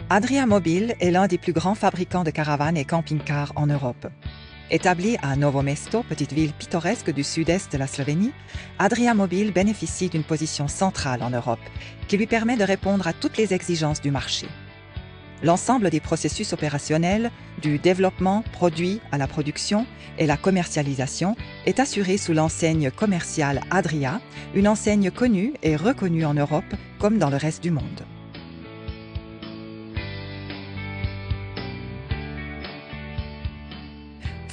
Adria Mobil est l'un des plus grands fabricants de caravanes et camping-cars en Europe. Établi à Novo Mesto, petite ville pittoresque du sud-est de la Slovénie, Adria Mobil bénéficie d'une position centrale en Europe qui lui permet de répondre à toutes les exigences du marché. L'ensemble des processus opérationnels, du développement produit à la production et la commercialisation, est assuré sous l'enseigne commerciale Adria, une enseigne connue et reconnue en Europe comme dans le reste du monde.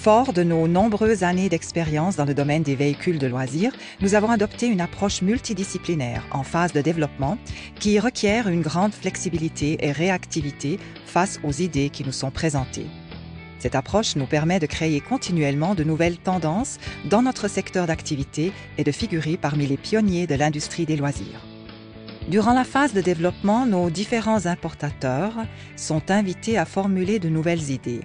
Fort de nos nombreuses années d'expérience dans le domaine des véhicules de loisirs, nous avons adopté une approche multidisciplinaire en phase de développement qui requiert une grande flexibilité et réactivité face aux idées qui nous sont présentées. Cette approche nous permet de créer continuellement de nouvelles tendances dans notre secteur d'activité et de figurer parmi les pionniers de l'industrie des loisirs. Durant la phase de développement, nos différents importateurs sont invités à formuler de nouvelles idées.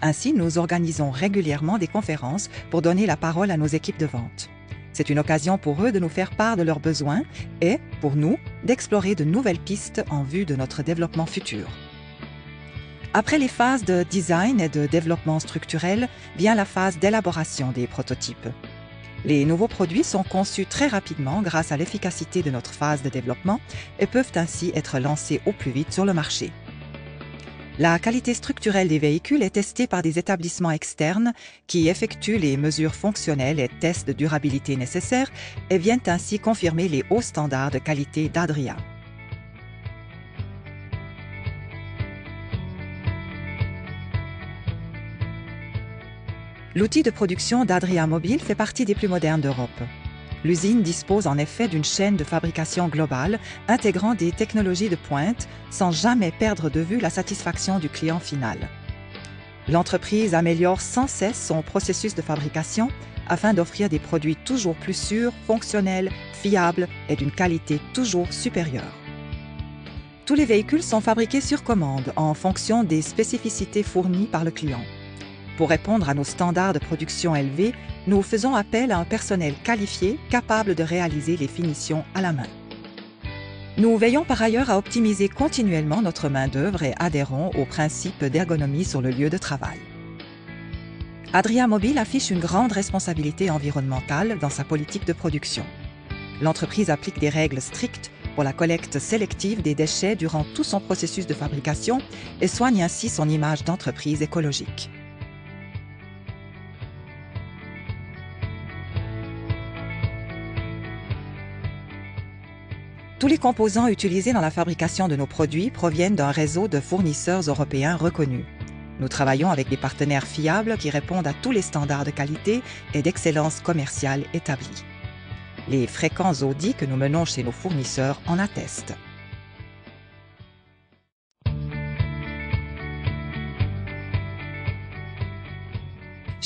Ainsi, nous organisons régulièrement des conférences pour donner la parole à nos équipes de vente. C'est une occasion pour eux de nous faire part de leurs besoins et, pour nous, d'explorer de nouvelles pistes en vue de notre développement futur. Après les phases de design et de développement structurel, vient la phase d'élaboration des prototypes. Les nouveaux produits sont conçus très rapidement grâce à l'efficacité de notre phase de développement et peuvent ainsi être lancés au plus vite sur le marché. La qualité structurelle des véhicules est testée par des établissements externes qui effectuent les mesures fonctionnelles et tests de durabilité nécessaires et viennent ainsi confirmer les hauts standards de qualité d'Adria. L'outil de production d'Adria Mobil fait partie des plus modernes d'Europe. L'usine dispose en effet d'une chaîne de fabrication globale intégrant des technologies de pointe sans jamais perdre de vue la satisfaction du client final. L'entreprise améliore sans cesse son processus de fabrication afin d'offrir des produits toujours plus sûrs, fonctionnels, fiables et d'une qualité toujours supérieure. Tous les véhicules sont fabriqués sur commande en fonction des spécificités fournies par le client. Pour répondre à nos standards de production élevés, nous faisons appel à un personnel qualifié capable de réaliser les finitions à la main. Nous veillons par ailleurs à optimiser continuellement notre main-d'œuvre et adhérons aux principes d'ergonomie sur le lieu de travail. Adria Mobil affiche une grande responsabilité environnementale dans sa politique de production. L'entreprise applique des règles strictes pour la collecte sélective des déchets durant tout son processus de fabrication et soigne ainsi son image d'entreprise écologique. Tous les composants utilisés dans la fabrication de nos produits proviennent d'un réseau de fournisseurs européens reconnus. Nous travaillons avec des partenaires fiables qui répondent à tous les standards de qualité et d'excellence commerciale établis. Les fréquents audits que nous menons chez nos fournisseurs en attestent.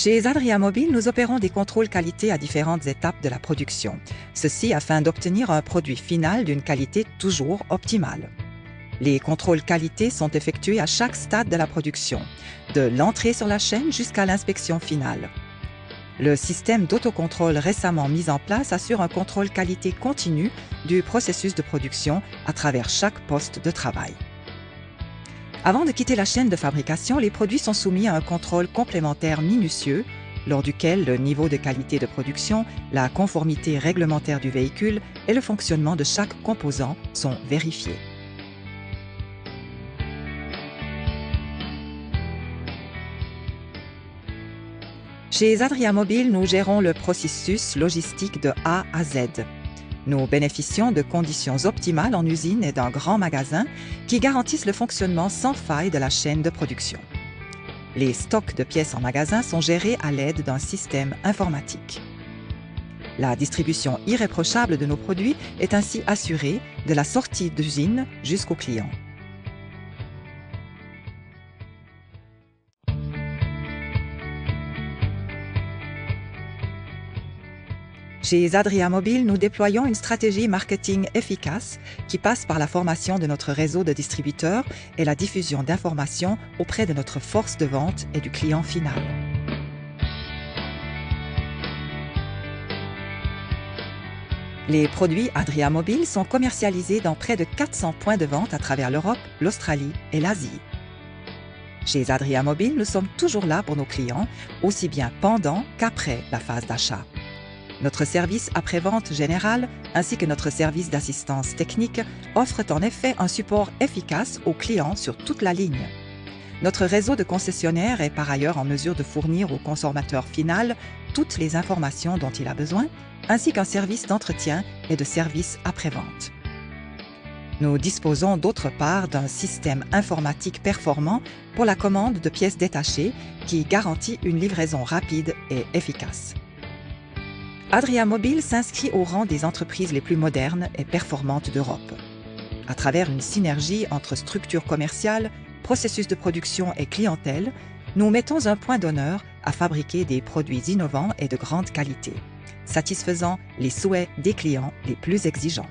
Chez Adria Mobil, nous opérons des contrôles qualité à différentes étapes de la production, ceci afin d'obtenir un produit final d'une qualité toujours optimale. Les contrôles qualité sont effectués à chaque stade de la production, de l'entrée sur la chaîne jusqu'à l'inspection finale. Le système d'autocontrôle récemment mis en place assure un contrôle qualité continu du processus de production à travers chaque poste de travail. Avant de quitter la chaîne de fabrication, les produits sont soumis à un contrôle complémentaire minutieux, lors duquel le niveau de qualité de production, la conformité réglementaire du véhicule et le fonctionnement de chaque composant sont vérifiés. Chez Adria Mobil, nous gérons le processus logistique de A à Z. Nous bénéficions de conditions optimales en usine et d'un grand magasin qui garantissent le fonctionnement sans faille de la chaîne de production. Les stocks de pièces en magasin sont gérés à l'aide d'un système informatique. La distribution irréprochable de nos produits est ainsi assurée de la sortie d'usine jusqu'au client. Chez Adria Mobil, nous déployons une stratégie marketing efficace qui passe par la formation de notre réseau de distributeurs et la diffusion d'informations auprès de notre force de vente et du client final. Les produits Adria Mobile sont commercialisés dans près de 400 points de vente à travers l'Europe, l'Australie et l'Asie. Chez Adria Mobile, nous sommes toujours là pour nos clients, aussi bien pendant qu'après la phase d'achat. Notre service après-vente général ainsi que notre service d'assistance technique offrent en effet un support efficace aux clients sur toute la ligne. Notre réseau de concessionnaires est par ailleurs en mesure de fournir au consommateur final toutes les informations dont il a besoin, ainsi qu'un service d'entretien et de service après-vente. Nous disposons d'autre part d'un système informatique performant pour la commande de pièces détachées qui garantit une livraison rapide et efficace. Adria Mobile s'inscrit au rang des entreprises les plus modernes et performantes d'Europe. À travers une synergie entre structures commerciales, processus de production et clientèle, nous mettons un point d'honneur à fabriquer des produits innovants et de grande qualité, satisfaisant les souhaits des clients les plus exigeants.